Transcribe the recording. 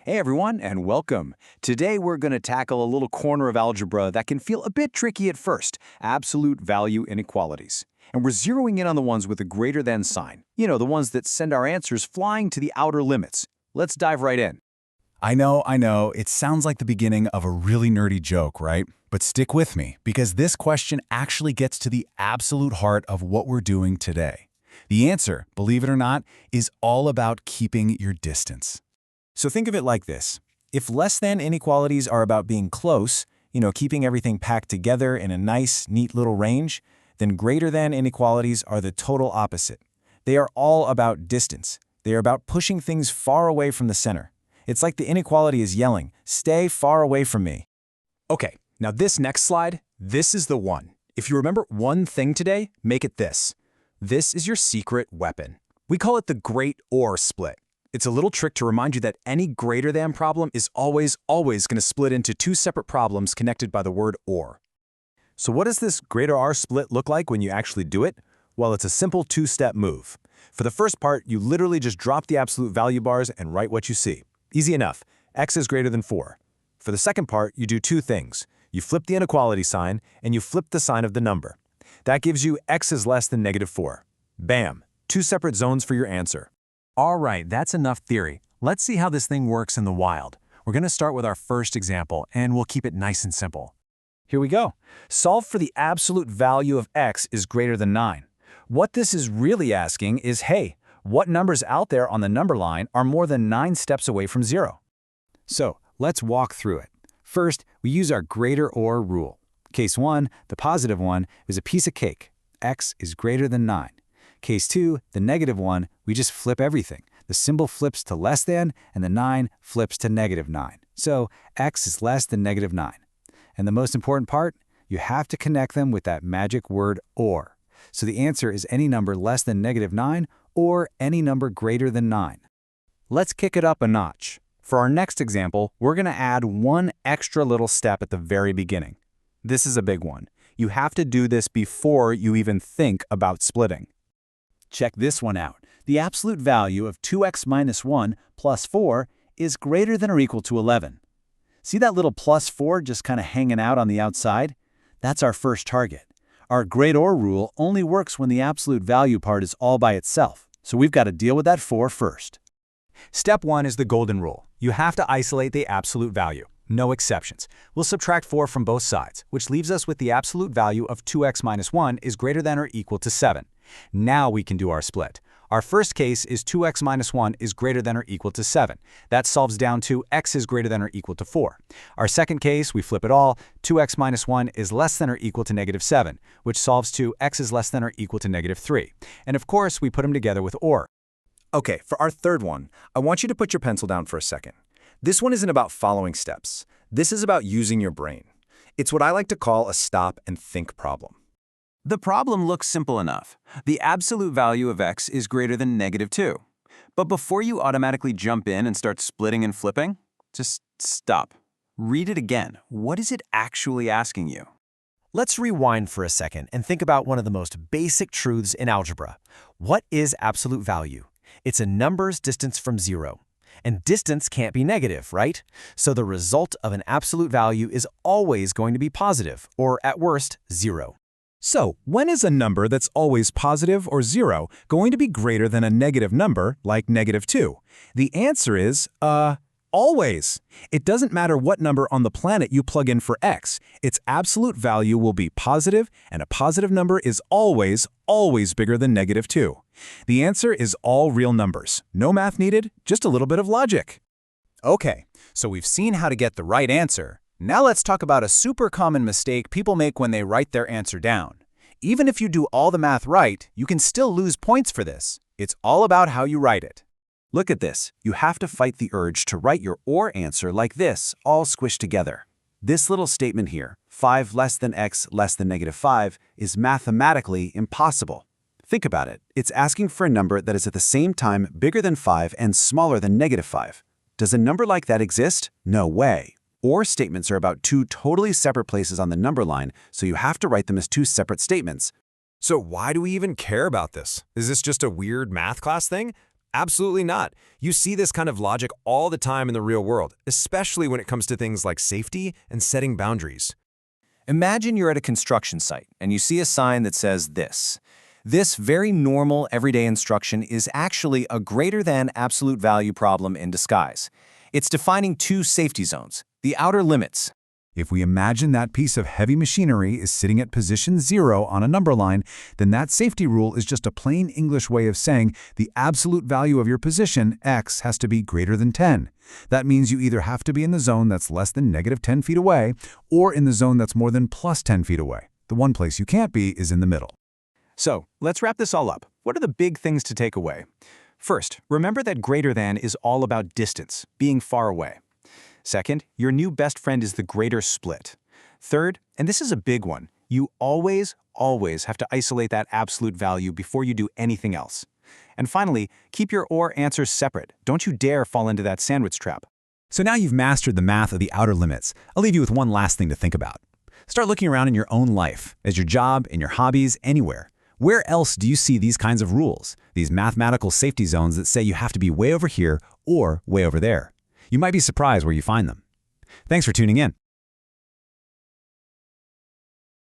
Hey everyone, and welcome. Today we're going to tackle a little corner of algebra that can feel a bit tricky at first, absolute value inequalities. And we're zeroing in on the ones with a greater than sign. You know, the ones that send our answers flying to the outer limits. Let's dive right in. I know, it sounds like the beginning of a really nerdy joke, right? But stick with me, because this question actually gets to the absolute heart of what we're doing today. The answer, believe it or not, is all about keeping your distance. So think of it like this. If less than inequalities are about being close, keeping everything packed together in a nice, neat little range, then greater than inequalities are the total opposite. They are all about distance. They are about pushing things far away from the center. It's like the inequality is yelling, "Stay far away from me." Okay, now this next slide, this is the one. If you remember one thing today, make it this. This is your secret weapon. We call it the great OR split. It's a little trick to remind you that any greater than problem is always going to split into two separate problems connected by the word OR. So what does this greater R split look like when you actually do it? Well, it's a simple two-step move. For the first part, you literally just drop the absolute value bars and write what you see. Easy enough. X is greater than 4. For the second part, you do two things. You flip the inequality sign, and you flip the sign of the number. That gives you X is less than -4. Bam! Two separate zones for your answer. All right, that's enough theory. Let's see how this thing works in the wild. We're going to start with our first example, and we'll keep it nice and simple. Here we go. Solve for the absolute value of X is greater than 9. What this is really asking is, hey, what numbers out there on the number line are more than 9 steps away from 0? So let's walk through it. First, we use our greater OR rule. Case 1, the positive one, is a piece of cake. X is greater than 9. Case 2, the negative one, we just flip everything. The symbol flips to less than, and the 9 flips to -9. So X is less than -9. And the most important part, you have to connect them with that magic word OR. So the answer is any number less than -9 or any number greater than 9. Let's kick it up a notch. For our next example, we're going to add one extra little step at the very beginning. This is a big one. You have to do this before you even think about splitting. Check this one out. The absolute value of 2x minus 1 plus 4 is greater than or equal to 11. See that little plus 4 just kind of hanging out on the outside? That's our first target. Our great OR rule only works when the absolute value part is all by itself, so we've got to deal with that 4 first. Step 1 is the golden rule. You have to isolate the absolute value. No exceptions. We'll subtract 4 from both sides, which leaves us with the absolute value of 2x minus 1 is greater than or equal to 7. Now we can do our split. Our first case is 2x minus 1 is greater than or equal to 7. That solves down to x is greater than or equal to 4. Our second case, we flip it all. 2x minus 1 is less than or equal to -7, which solves to x is less than or equal to -3. And of course, we put them together with OR. Okay, for our third one, I want you to put your pencil down for a second. This one isn't about following steps. This is about using your brain. It's what I like to call a stop and think problem. The problem looks simple enough. The absolute value of x is greater than -2. But before you automatically jump in and start splitting and flipping, just stop. Read it again. What is it actually asking you? Let's rewind for a second and think about one of the most basic truths in algebra. What is absolute value? It's a number's distance from 0. And distance can't be negative, right? So the result of an absolute value is always going to be positive, or at worst, 0. So, when is a number that's always positive or 0 going to be greater than a negative number like -2? The answer is, always. It doesn't matter what number on the planet you plug in for x. Its absolute value will be positive, and a positive number is always bigger than -2. The answer is all real numbers. No math needed, just a little bit of logic. Okay, so we've seen how to get the right answer. Now let's talk about a super common mistake people make when they write their answer down. Even if you do all the math right, you can still lose points for this. It's all about how you write it. Look at this. You have to fight the urge to write your OR answer like this, all squished together. This little statement here, 5 less than x less than -5, is mathematically impossible. Think about it. It's asking for a number that is at the same time bigger than 5 and smaller than -5. Does a number like that exist? No way. OR statements are about two totally separate places on the number line, so you have to write them as two separate statements. So why do we even care about this? Is this just a weird math class thing? Absolutely not. You see this kind of logic all the time in the real world, especially when it comes to things like safety and setting boundaries. Imagine you're at a construction site and you see a sign that says this. This very normal everyday instruction is actually a greater than absolute value problem in disguise. It's defining two safety zones, the outer limits. If we imagine that piece of heavy machinery is sitting at position 0 on a number line, then that safety rule is just a plain English way of saying the absolute value of your position, x, has to be greater than 10. That means you either have to be in the zone that's less than negative 10 feet away, or in the zone that's more than plus 10 feet away. The one place you can't be is in the middle. So, let's wrap this all up. What are the big things to take away? First, remember that greater than is all about distance, being far away. Second, your new best friend is the greater split. Third, and this is a big one, you always have to isolate that absolute value before you do anything else. And finally, keep your or answers separate. Don't you dare fall into that sandwich trap. So now you've mastered the math of the outer limits. I'll leave you with one last thing to think about. Start looking around in your own life, as your job, in your hobbies, anywhere. Where else do you see these kinds of rules, these mathematical safety zones that say you have to be way over here or way over there? You might be surprised where you find them. Thanks for tuning in.